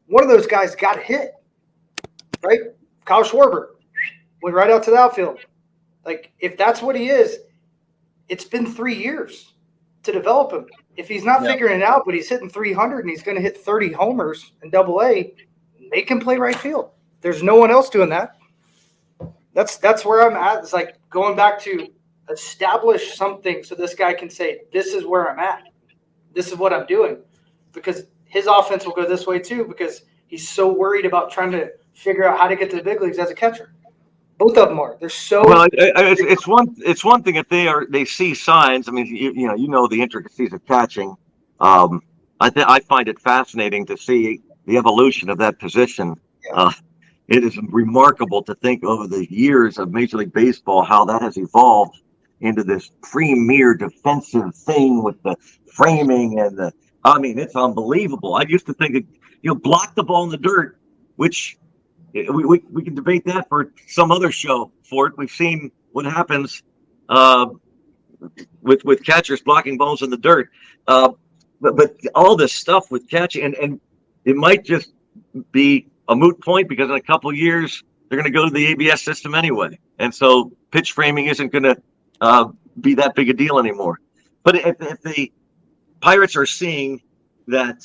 One of those guys got hit, right? Kyle Schwarber went right out to the outfield. If that's what he is, it's been 3 years to develop him. If he's not figuring it out, but he's hitting 300 and he's going to hit 30 homers in Double-A, make him play right field. There's no one else doing that. That's where I'm at. It's like going back to establish something so this guy can say, this is where I'm at. This is what I'm doing. Because his offense will go this way too because he's so worried about trying to figure out how to get to the big leagues as a catcher. Both of them are. They're so. Well, it's one thing if they see signs. I mean, you know the intricacies of catching. I find it fascinating to see the evolution of that position. Yeah. It is remarkable to think over the years of Major League Baseball how that has evolved into this premier defensive thing with the framing and the. I mean, it's unbelievable. I used to think that block the ball in the dirt, which. We can debate that for some other show. Fort, we've seen what happens with catchers blocking balls in the dirt. But all this stuff with catching, and it might just be a moot point because in a couple of years they're going to go to the ABS system anyway, and so pitch framing isn't going to be that big a deal anymore. But if the Pirates are seeing that.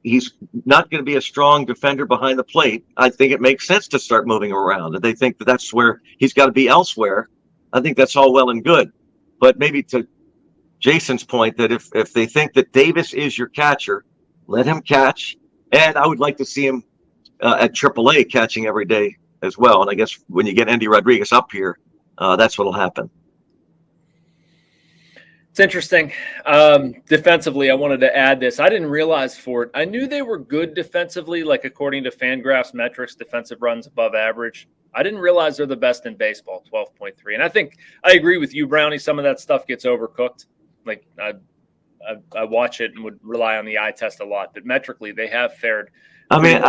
He's not going to be a strong defender behind the plate, I think it makes sense to start moving around. If they think that that's where he's got to be elsewhere, I think that's all well and good. But maybe to Jason's point that if they think that Davis is your catcher Let him catch. And I would like to see him at AAA catching every day as well. And I guess when you get Andy Rodriguez up here, that's what'll happen. It's interesting. Defensively, I wanted to add this. I didn't realize Fort. I knew they were good defensively, like according to Fangraphs metrics, defensive runs above average. I didn't realize they're the best in baseball, 12.3. And I think I agree with you, Brownie. Some of that stuff gets overcooked. Like I watch it and would rely on the eye test a lot, but metrically they have fared. I mean,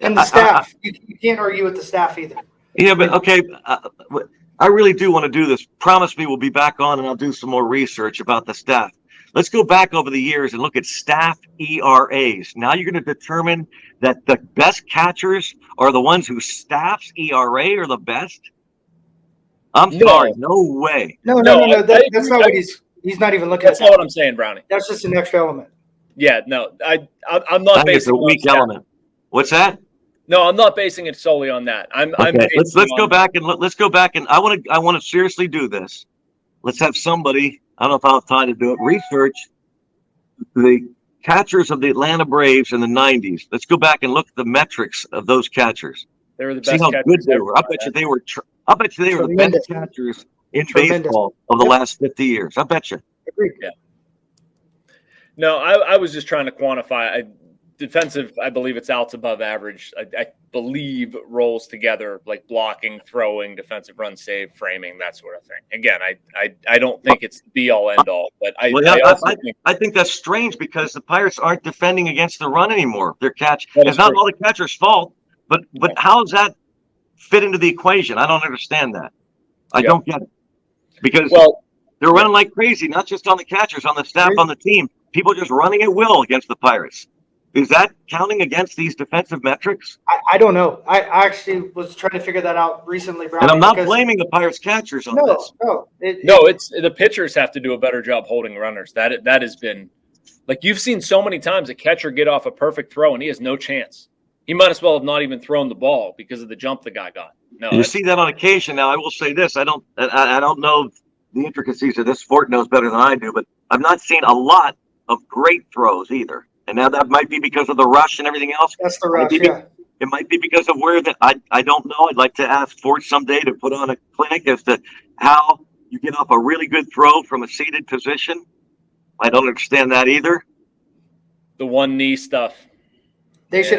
and the staff, you can't argue with the staff either. Yeah, but okay. I really do want to do this. Promise me we'll be back on and I'll do some more research about the staff. Let's go back over the years and look at staff ERAs. Now you're going to determine that the best catchers are the ones whose staff's ERA are the best? I'm sorry. No way. No. That's not what he's not even looking at. That's not what I'm saying, Brownie. That's just an extra element. Yeah, no. I'm not basing it's a weak element. What's that? No, I'm not basing it solely on that. Okay. Let's go back and I want to seriously do this. Let's have somebody, I don't know if I'll have time to do it, research the catchers of the Atlanta Braves in the 90s. Let's go back and look at the metrics of those catchers. They were the best. See how good they were. I bet you they were the best catchers in baseball of the last 50 years. I bet you. Agreed. Yeah. No, I was just trying to quantify. Defensive, I believe it's outs above average. I believe rolls together like blocking, throwing, defensive run save, framing, that sort of thing. Again, I don't think it's be all end all, but I think that's strange because the Pirates aren't defending against the run anymore. Their catch is not all the catcher's fault, but how does that fit into the equation? I don't understand that. I don't get it because they're running like crazy, not just on the catchers, on the staff, on the team. People just running at will against the Pirates. Is that counting against these defensive metrics? I don't know. I actually was trying to figure that out recently, Brownie. And I'm not blaming the Pirates catchers on this. It's the pitchers have to do a better job holding runners. That has been like you've seen so many times a catcher get off a perfect throw and he has no chance. He might as well have not even thrown the ball because of the jump the guy got. No, you see that on occasion. Now I will say this: I don't know the intricacies of this. Fort knows better than I do, but I've not seen a lot of great throws either. And now that might be because of the rush and everything else. That's the rush, It might be because of where I don't know. I'd like to ask Fort someday to put on a clinic as to how you get off a really good throw from a seated position. I don't understand that either. The one knee stuff. They should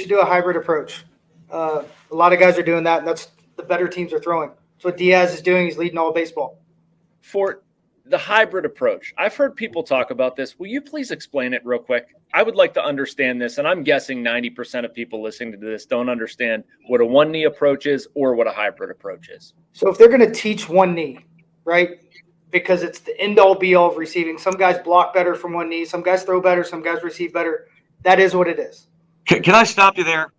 do a hybrid approach. A lot of guys are doing that, and that's the better teams are throwing. That's what Diaz is doing. He's leading all of baseball. Fort, the hybrid approach. I've heard people talk about this. Will you please explain it real quick? I would like to understand this, and I'm guessing 90% of people listening to this don't understand what a one-knee approach is or what a hybrid approach is. So if they're going to teach one knee, right, because it's the end-all, be-all of receiving, some guys block better from one knee, some guys throw better, some guys receive better. That is what it is. Can I stop you there?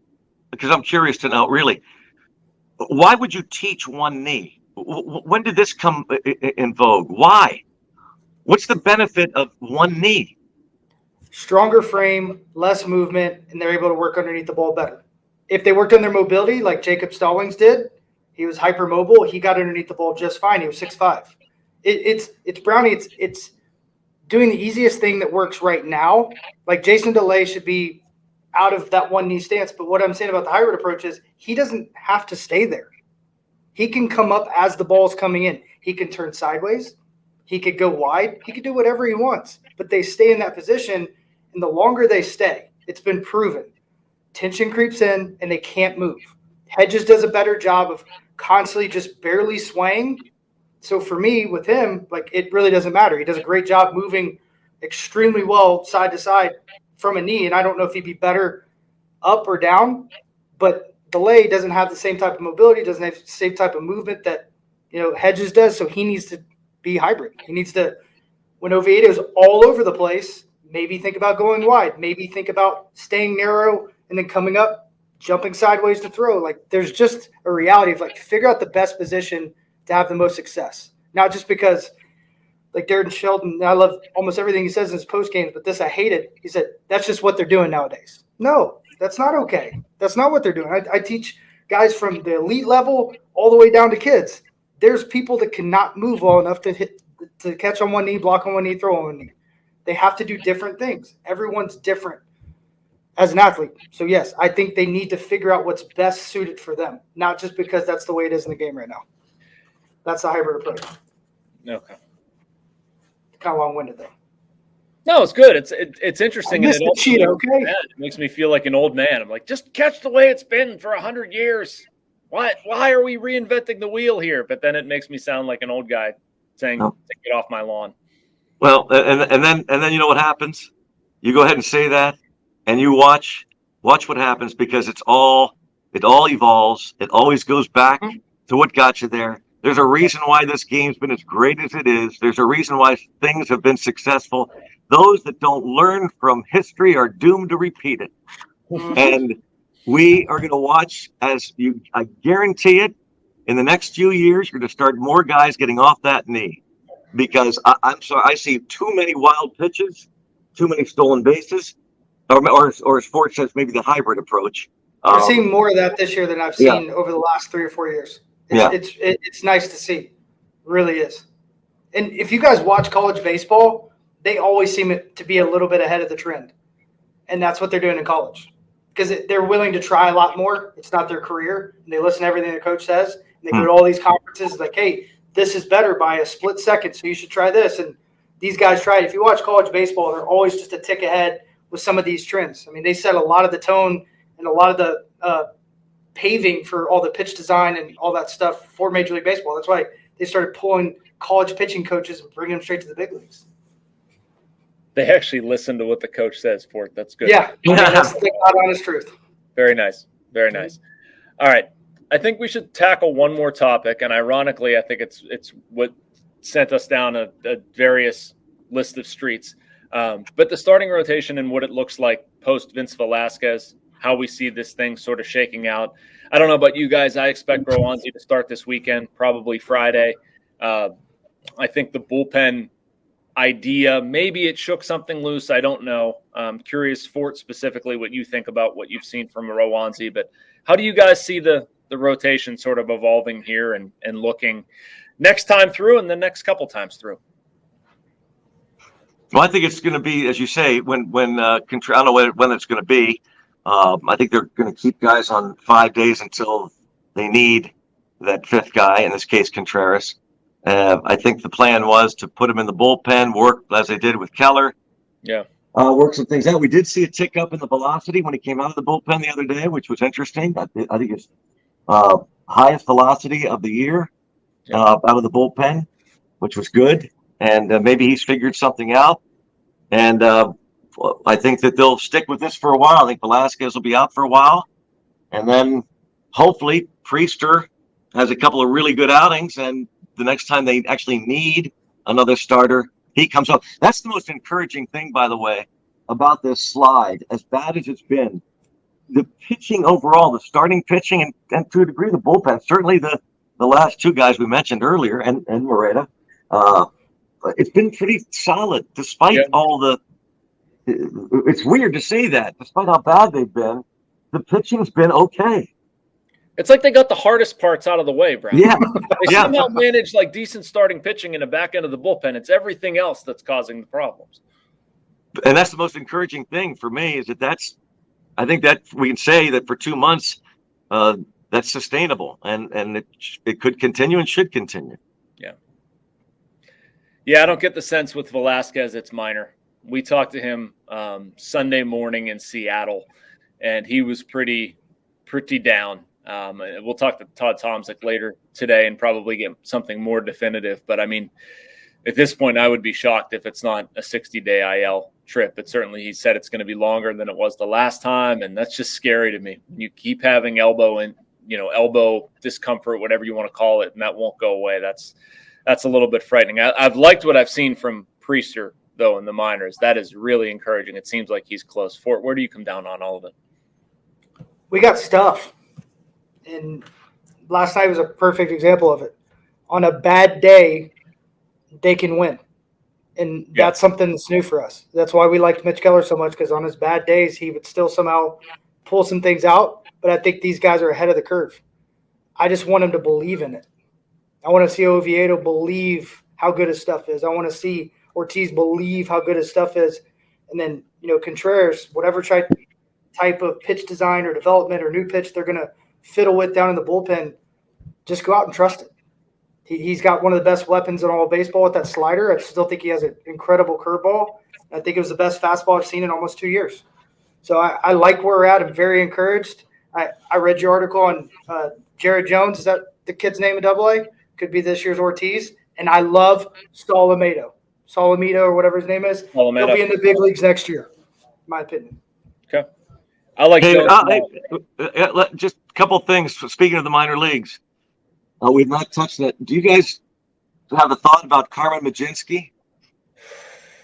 Because I'm curious to know, really, why would you teach one knee? When did this come in vogue? Why? What's the benefit of one knee? Stronger frame, less movement, and they're able to work underneath the ball better. If they worked on their mobility like Jacob Stallings did, he was hypermobile. He got underneath the ball just fine. He was 6'5". It's Brownie. It's doing the easiest thing that works right now. Like Jason DeLay should be out of that one knee stance. But what I'm saying about the hybrid approach is he doesn't have to stay there. He can come up as the ball's coming in. He can turn sideways. He could go wide. He could do whatever he wants. But they stay in that position, and the longer they stay, it's been proven. Tension creeps in, and they can't move. Hedges does a better job of constantly just barely swaying. So for me, with him, like it really doesn't matter. He does a great job moving extremely well side to side from a knee, and I don't know if he'd be better up or down, but DeLay doesn't have the same type of mobility, doesn't have the same type of movement that Hedges does. So he needs to be hybrid. He needs to, when Oviedo's all over the place, maybe think about going wide. Maybe think about staying narrow and then coming up, jumping sideways to throw. Like there's just a reality of like figure out the best position to have the most success. Not just because like Darren Sheldon, I love almost everything he says in his post games, but this I hated. He said that's just what they're doing nowadays. No. That's not okay. That's not what they're doing. I teach guys from the elite level all the way down to kids. There's people that cannot move well enough to catch on one knee, block on one knee, throw on one knee. They have to do different things. Everyone's different as an athlete. So, yes, I think they need to figure out what's best suited for them, not just because that's the way it is in the game right now. That's the hybrid approach. Okay. Kind of long-winded, though. No, it's good. It's interesting. I missed and the cheat, okay? It makes me feel like an old man. I'm like, just catch the way it's been for 100 years. Why are we reinventing the wheel here? But then it makes me sound like an old guy saying, "Take it off my lawn." Well, and then you know what happens? You go ahead and say that, and you watch what happens, because it all evolves. It always goes back to what got you there. There's a reason why this game's been as great as it is. There's a reason why things have been successful. Those that don't learn from history are doomed to repeat it. And we are going to watch, I guarantee it, in the next few years, you're going to start more guys getting off that knee, because I'm sorry, I see too many wild pitches, too many stolen bases, or as Fort says, maybe the hybrid approach. We're seeing more of that this year than I've seen over the last 3 or 4 years. It's nice to see. It really is. And if you guys watch college baseball, they always seem to be a little bit ahead of the trend. And that's what they're doing in college, because they're willing to try a lot more. It's not their career. And they listen to everything the coach says. And they go to all these conferences like, hey, this is better by a split second, so you should try this. And these guys try it. If you watch college baseball, they're always just a tick ahead with some of these trends. I mean, they set a lot of the tone and a lot of the paving for all the pitch design and all that stuff for Major League Baseball. That's why they started pulling college pitching coaches and bringing them straight to the big leagues. They actually listen to what the coach says, Fort. That's good. Yeah, I mean, that's the God honest truth. Very nice. Very nice. All right. I think we should tackle one more topic, and ironically, I think it's what sent us down a various list of streets. But the starting rotation and what it looks like post Vince Velasquez, how we see this thing sort of shaking out. I don't know about you guys. I expect Rowanzi to start this weekend, probably Friday. I think the bullpen idea, maybe it shook something loose. I don't know. I'm curious, Fort, specifically what you think about what you've seen from Rowanzi. But how do you guys see the rotation sort of evolving here and looking next time through and the next couple times through? Well, I think it's going to be, as you say, when I don't know when it's going to be. I think they're going to keep guys on 5 days until they need that fifth guy, in this case, Contreras. I think the plan was to put him in the bullpen, work as they did with Keller. Yeah. Work some things out. We did see a tick up in the velocity when he came out of the bullpen the other day, which was interesting. I think it's highest velocity of the year out of the bullpen, which was good. And maybe he's figured something out. And I think that they'll stick with this for a while. I think Velasquez will be out for a while. And then hopefully Priester has a couple of really good outings, and the next time they actually need another starter, he comes up. That's the most encouraging thing, by the way, about this slide. As bad as it's been, the pitching overall, the starting pitching, and to a degree the bullpen, certainly the last two guys we mentioned earlier, and Moreta, it's been pretty solid despite all the. It's weird to say that, despite how bad they've been, the pitching's been okay. It's like they got the hardest parts out of the way, Brown. Yeah. They somehow managed like decent starting pitching in the back end of the bullpen. It's everything else that's causing the problems. And that's the most encouraging thing for me, is I think that we can say that for 2 months, that's sustainable, and it could continue and should continue. Yeah. Yeah, I don't get the sense with Velasquez it's minor. We talked to him Sunday morning in Seattle, and he was pretty down. We'll talk to Todd Tomczyk later today and probably get something more definitive. But, I mean, at this point, I would be shocked if it's not a 60-day IL trip. But certainly he said it's going to be longer than it was the last time, and that's just scary to me. You keep having elbow discomfort, whatever you want to call it, and that won't go away. That's a little bit frightening. I've liked what I've seen from Priester, though, in the minors. That is really encouraging. It seems like he's close. Fort, where do you come down on all of it? We got stuff. And last night was a perfect example of it. On a bad day, they can win. And that's something that's new for us. That's why we liked Mitch Keller so much, because on his bad days, he would still somehow pull some things out. But I think these guys are ahead of the curve. I just want him to believe in it. I want to see Oviedo believe how good his stuff is. I want to see Ortiz believe how good his stuff is. And then, Contreras, whatever type of pitch design or development or new pitch they're going to fiddle with down in the bullpen, just go out and trust it. He's got one of the best weapons in all of baseball with that slider. I still think he has an incredible curveball. I think it was the best fastball I've seen in almost 2 years. So I like where we're at. I'm very encouraged. I read your article on Jared Jones. Is that the kid's name in AA? Could be this year's Ortiz. And I love Solomito or whatever his name is. He'll be in the big leagues next year, in my opinion. Okay. I like just a couple things. Speaking of the minor leagues, we've not touched that. Do you guys have a thought about Carmen Mlodzinski?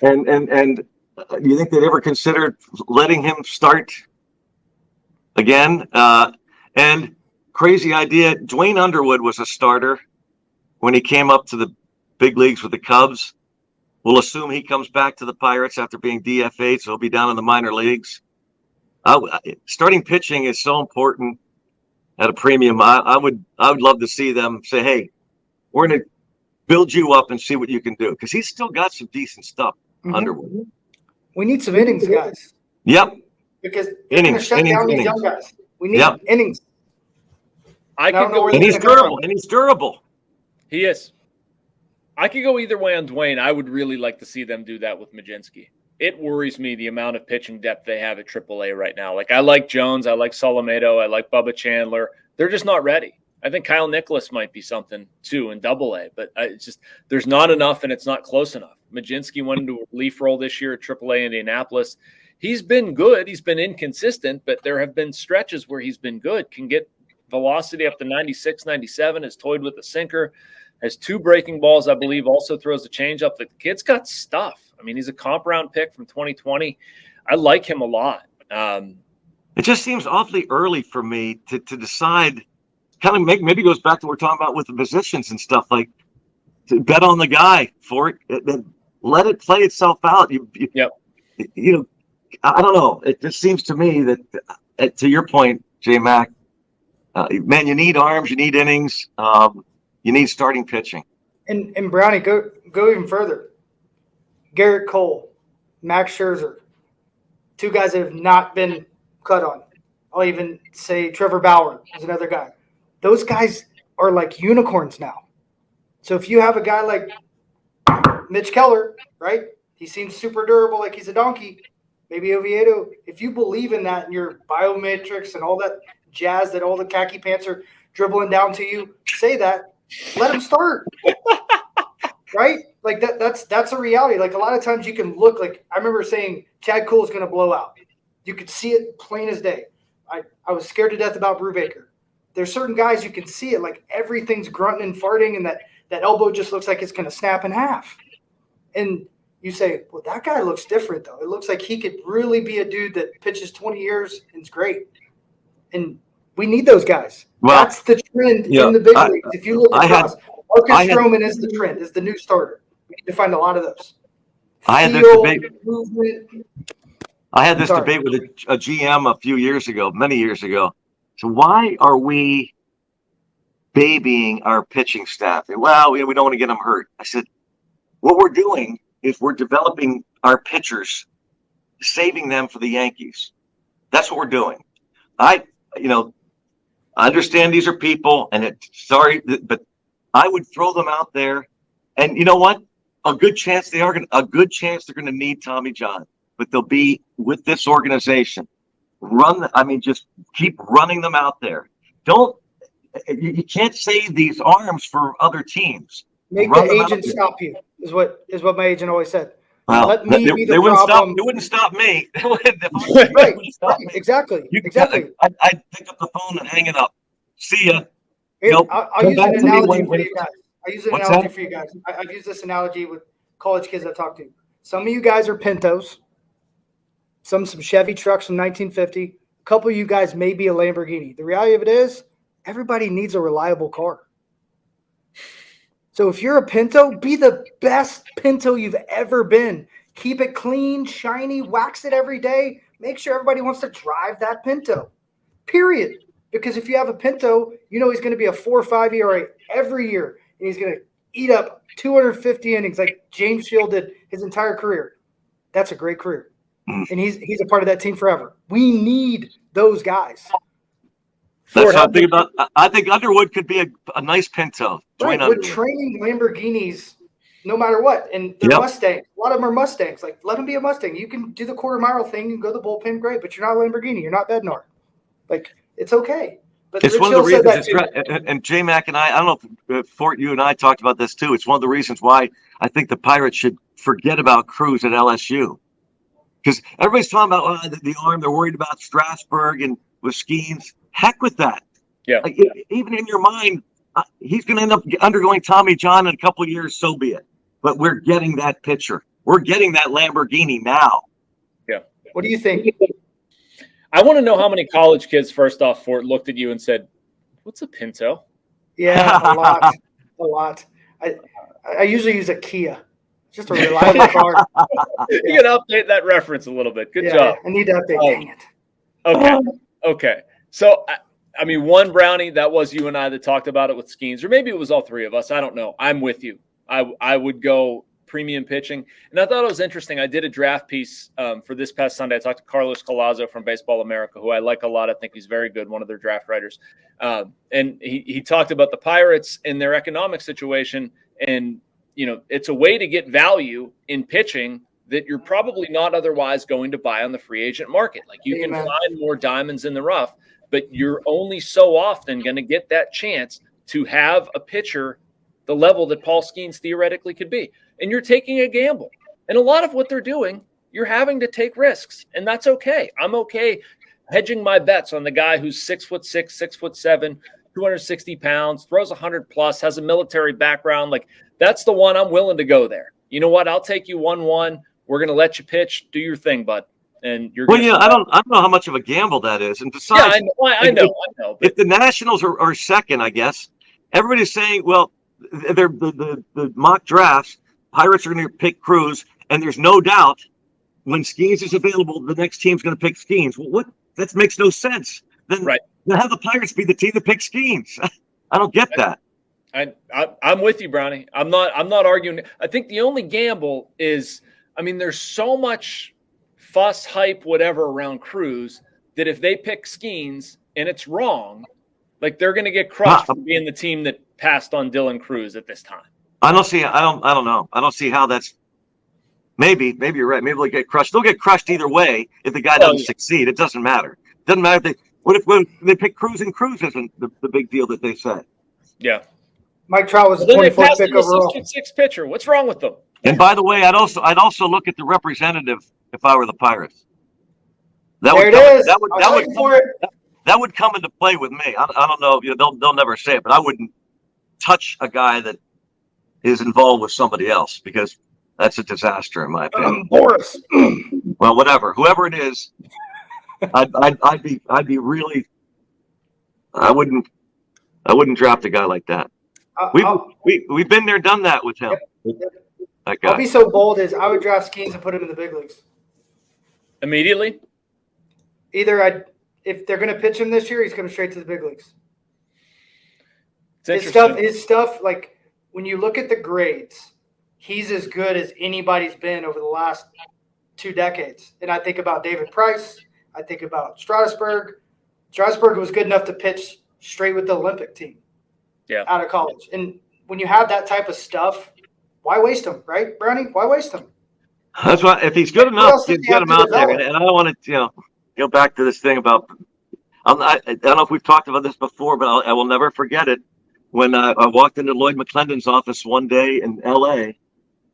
And do you think they'd ever considered letting him start again? And crazy idea, Dwayne Underwood was a starter when he came up to the big leagues with the Cubs. We'll assume he comes back to the Pirates after being DFA'd, so he'll be down in the minor leagues. Starting pitching is so important at a premium. I would love to see them say, hey, we're going to build you up and see what you can do, because he's still got some decent stuff. Underwood. We need some innings, guys. Yep. Because they're going to shut down these young guys. We need innings. And he's durable. He is. I could go either way on Dwayne. I would really like to see them do that with Mlodzinski. It worries me the amount of pitching depth they have at AAA right now. Like, I like Jones, I like Solomito, I like Bubba Chandler. They're just not ready. I think Kyle Nicholas might be something too in AA, but it's just there's not enough and it's not close enough. Mlodzinski went into a relief role this year at AAA Indianapolis. He's been good. He's been inconsistent, but there have been stretches where he's been good, can get velocity up to 96, 97, has toyed with the sinker, has 2 breaking balls, I believe, also throws the changeup. The kid's got stuff. I mean, he's a comp round pick from 2020. I like him a lot. It just seems awfully early for me to decide. Kind of maybe goes back to what we're talking about with the positions and stuff, like to bet on the guy for it, then let it play itself out. I don't know. It just seems to me that, to your point, J Mac, man, you need arms, you need innings, you need starting pitching. And Brownie, go even further. Garrett Cole, Max Scherzer, 2 guys that have not been cut on. I'll even say Trevor Bauer is another guy. Those guys are like unicorns now. So if you have a guy like Mitch Keller, right? He seems super durable, like he's a donkey. Maybe Oviedo. If you believe in that and your biometrics and all that jazz that all the khaki pants are dribbling down to you, say that. Let him start. Right? Like that's a reality. Like, a lot of times you can look, like I remember saying Chad Kuhl is going to blow out. You could see it plain as day. I was scared to death about Brubaker. There's certain guys you can see it, like everything's grunting and farting, and that elbow just looks like it's going to snap in half. And you say, well, that guy looks different, though. It looks like he could really be a dude that pitches 20 years and is great. And we need those guys. Well, that's the trend in the big leagues. If you look across, Marcus Stroman is the trend, is the new starter. We need to find a lot of those. I had this debate with a GM many years ago. So why are we babying our pitching staff? Well, we don't want to get them hurt. I said, what we're doing is we're developing our pitchers, saving them for the Yankees. That's what we're doing. I understand these are people, and but I would throw them out there. And you know what? A good chance they're going to need Tommy John, but they'll be with this organization. Just keep running them out there. You can't save these arms for other teams. Make the agent stop you is what my agent always said. Well, let me be the problem. It wouldn't stop me. Right, exactly. I'd pick up the phone and hang it up. See ya. I'll use an analogy for you guys. I've used this analogy with college kids I talk to. Some of you guys are Pintos. Some Chevy trucks from 1950. A couple of you guys may be a Lamborghini. The reality of it is, everybody needs a reliable car. So if you're a Pinto, be the best Pinto you've ever been. Keep it clean, shiny, wax it every day. Make sure everybody wants to drive that Pinto, period. Because if you have a Pinto, he's going to be a 4 or 5 ERA every year, and he's going to eat up 250 innings like James Shield did his entire career, that's a great career. And he's a part of that team forever. We need those guys. That's what I'm thinking about. I think Underwood could be a nice Pinto. Right, we're training Lamborghinis no matter what. And they're Mustangs. A lot of them are Mustangs. Like, let them be a Mustang. You can do the quarter mile thing and go to the bullpen, great, but you're not Lamborghini. You're not Bednar. Like, it's okay. But it's one of the reasons, and J Mac and I don't know if Fort, you and I talked about this too. It's one of the reasons why I think the Pirates should forget about Cruz at LSU. Because everybody's talking about the arm. They're worried about Strasburg and with Skeens. Heck with that. Yeah. Like, even in your mind, he's going to end up undergoing Tommy John in a couple of years. So be it. But we're getting that pitcher. We're getting that Lamborghini now. Yeah. What do you think? I want to know how many college kids, first off, Fort, looked at you and said, "What's a Pinto?" Yeah, a lot. A lot. I usually use a Kia. Just a reliable car. You got to update that reference a little bit. Good job. I need to update. Dang it. Okay. So, I mean, one Brownie, that was you and I that talked about it with Skeens, or maybe it was all three of us. I don't know. I'm with you. I would go premium pitching. And I thought it was interesting. I did a draft piece for this past Sunday. I talked to Carlos Collazo from Baseball America, who I like a lot. I think he's very good, one of their draft writers. And he talked about the Pirates and their economic situation. And, you know, it's a way to get value in pitching that you're probably not otherwise going to buy on the free agent market. Like, you can find more diamonds in the rough, but you're only so often going to get that chance to have a pitcher the level that Paul Skeens theoretically could be. And you're taking a gamble. And a lot of what they're doing, you're having to take risks. And that's okay. I'm okay hedging my bets on the guy who's 6'6", 6'7", 260 pounds, throws 100 plus, has a military background. Like, that's the one I'm willing to go there. You know what? I'll take you 1-1. We're going to let you pitch. Do your thing, bud. And you're I don't know how much of a gamble that is. And besides, I know. If the Nationals are second, I guess everybody's saying, well, they're the mock drafts. Pirates are going to pick Cruz, and there's no doubt when Skeens is available, the next team's going to pick Skeens. Well, what? That makes no sense. Then have the Pirates be the team that picks Skeens. I don't get that. I'm with you, Brownie. I'm not arguing. I think the only gamble is, I mean, there's so much fuss, hype, whatever around Cruz that if they pick Skeens and it's wrong, like, they're going to get crushed for being the team that passed on Dylan Cruz at this time. I don't know. I don't see how that's. Maybe you're right. Maybe they'll get crushed. They'll get crushed either way if the guy doesn't succeed. It doesn't matter. It doesn't matter if when they pick Cruz, and Cruz isn't the big deal that they say. Yeah. Mike Trout was a 24th pick overall. 6'6" pitcher. What's wrong with them? And by the way, I'd also look at the representative if I were the Pirates. That would come into play with me. I don't know. You know, they'll never say it, but I wouldn't touch a guy that is involved with somebody else, because that's a disaster in my opinion. Boris. Well, whatever, whoever it is, I'd be really. I wouldn't draft a guy like that. We've been there, done that with him. That guy. I'll be so bold as I would draft Skeens and put him in the big leagues immediately. Either if they're going to pitch him this year, he's coming straight to the big leagues. His stuff, like, when you look at the grades, he's as good as anybody's been over the last 2 decades. And I think about David Price. I think about Strasburg. Strasburg was good enough to pitch straight with the Olympic team out of college. And when you have that type of stuff, why waste him, right, Brownie? Why waste him? That's why, if he's good enough, get him out there. And I don't want to, go back to this thing about I don't know if we've talked about this before, but I will never forget it. When I walked into Lloyd McClendon's office one day in L.A.,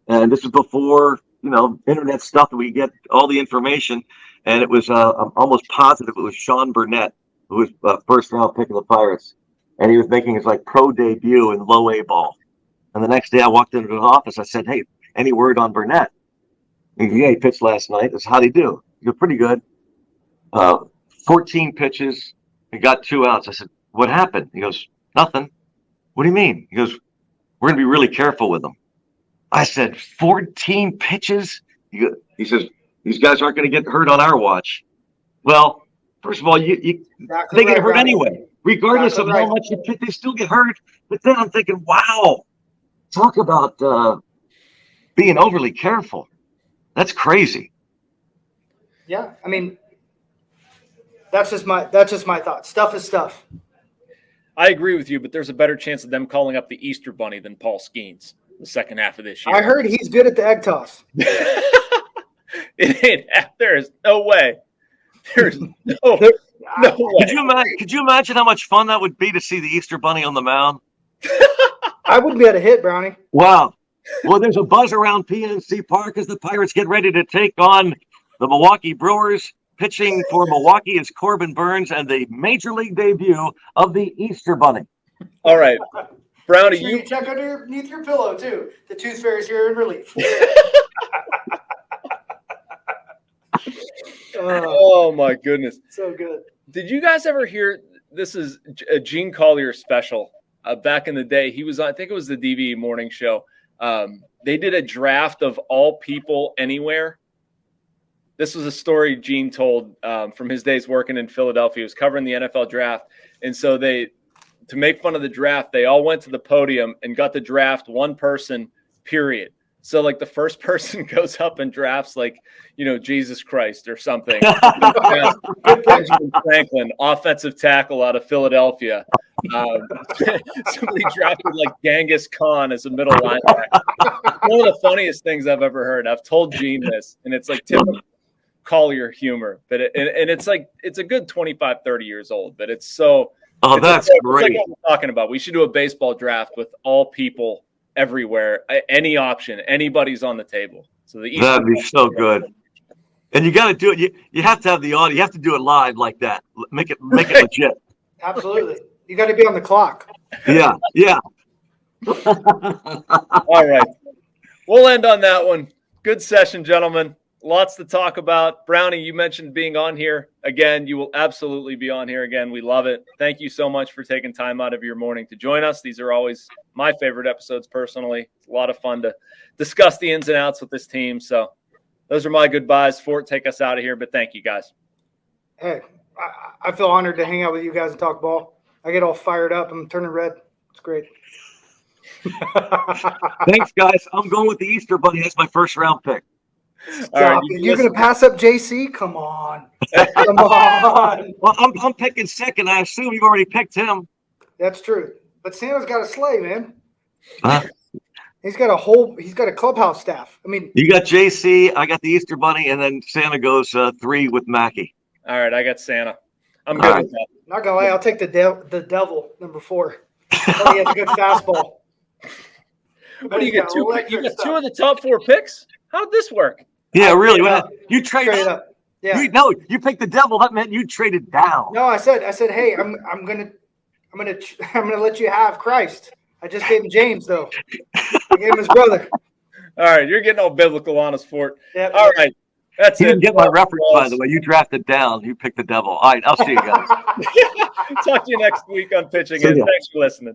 and this was before, internet stuff, that we get all the information, and it was, I'm almost positive it was Sean Burnett, who was first round pick of the Pirates, and he was making his pro debut in low A ball. And the next day I walked into his office, I said, "Hey, any word on Burnett?" He pitched last night. I said, "How'd he do?" He goes, "Pretty good. 14 pitches, he got 2 outs." I said, "What happened?" He goes, "Nothing." "What do you mean?" He goes, "We're going to be really careful with him." I said, 14 pitches? He says, "These guys aren't going to get hurt on our watch." Well, first of all, they get hurt anyway. Regardless of how much you pitch, they still get hurt. But then I'm thinking, wow, talk about being overly careful. That's crazy. Yeah, I mean, that's just my thought. Stuff is stuff. I agree with you, but there's a better chance of them calling up the Easter Bunny than Paul Skeens the second half of this year. I heard he's good at the egg toss. It ain't. There is no way. There's no way. Could you imagine how much fun that would be to see the Easter Bunny on the mound? I wouldn't be able to hit, Brownie. Wow. Well, there's a buzz around PNC Park as the Pirates get ready to take on the Milwaukee Brewers. Pitching for Milwaukee is Corbin Burns and the Major League debut of the Easter Bunny. All right. Brownie, you check underneath your pillow, too. The tooth fairy's here in relief. Oh, my goodness. So good. Did you guys ever hear, this is a Gene Collier special. Back in the day, he was on, I think it was the DVE morning show. They did a draft of all people anywhere. This was a story Gene told from his days working in Philadelphia. He was covering the NFL draft. And so to make fun of the draft, they all went to the podium and got to draft one person, period. So, like, the first person goes up and drafts, like, Jesus Christ or something. Benjamin Franklin, offensive tackle out of Philadelphia. Somebody drafted, like, Genghis Khan as a middle linebacker. One of the funniest things I've ever heard. I've told Gene this, and it's, like, typical Collier humor. But it's like, it's a good 25, 30 years old. But it's so – oh, that's great. It's like what we're talking about. We should do a baseball draft with all people everywhere, any option, anybody's on the table. So that'd be so good. And you got to do it. You have to have the audio. You have to do it live like that. Make it legit. Absolutely. You got to be on the clock. Yeah. All right. We'll end on that one. Good session, gentlemen. Lots to talk about. Brownie, you mentioned being on here again. You will absolutely be on here again. We love it. Thank you so much for taking time out of your morning to join us. These are always my favorite episodes personally. It's a lot of fun to discuss the ins and outs with this team. So those are my goodbyes. Fort, take us out of here, but thank you guys. Hey, I feel honored to hang out with you guys and talk ball. I get all fired up. I'm turning red. It's great. Thanks, guys. I'm going with the Easter Bunny. That's my first round pick. All right, you're going to pass up JC? Come on. Come on. Well, I'm picking second. I assume you've already picked him. That's true. But Santa's got a sleigh, man. Huh? He's got a clubhouse staff. I mean, you got JC, I got the Easter Bunny, and then Santa goes 3 with Mackey. All right, I got Santa. I'm good with that. Not going to lie, I'll take the devil, number 4. He has a good fastball. What do you get? You got 2 of the top 4 picks? How did this work? Yeah, really. You traded up. Yeah. You picked the devil. That meant you traded down. No, I said, hey, I'm gonna let you have Christ. I just gave him James though. I gave him his brother. All right, you're getting all biblical on us, Fort. Yep. All right, that's you it. Didn't get my reference, by the way. You drafted down. You picked the devil. All right, I'll see you guys. Talk to you next week on Pitching In. Thanks for listening.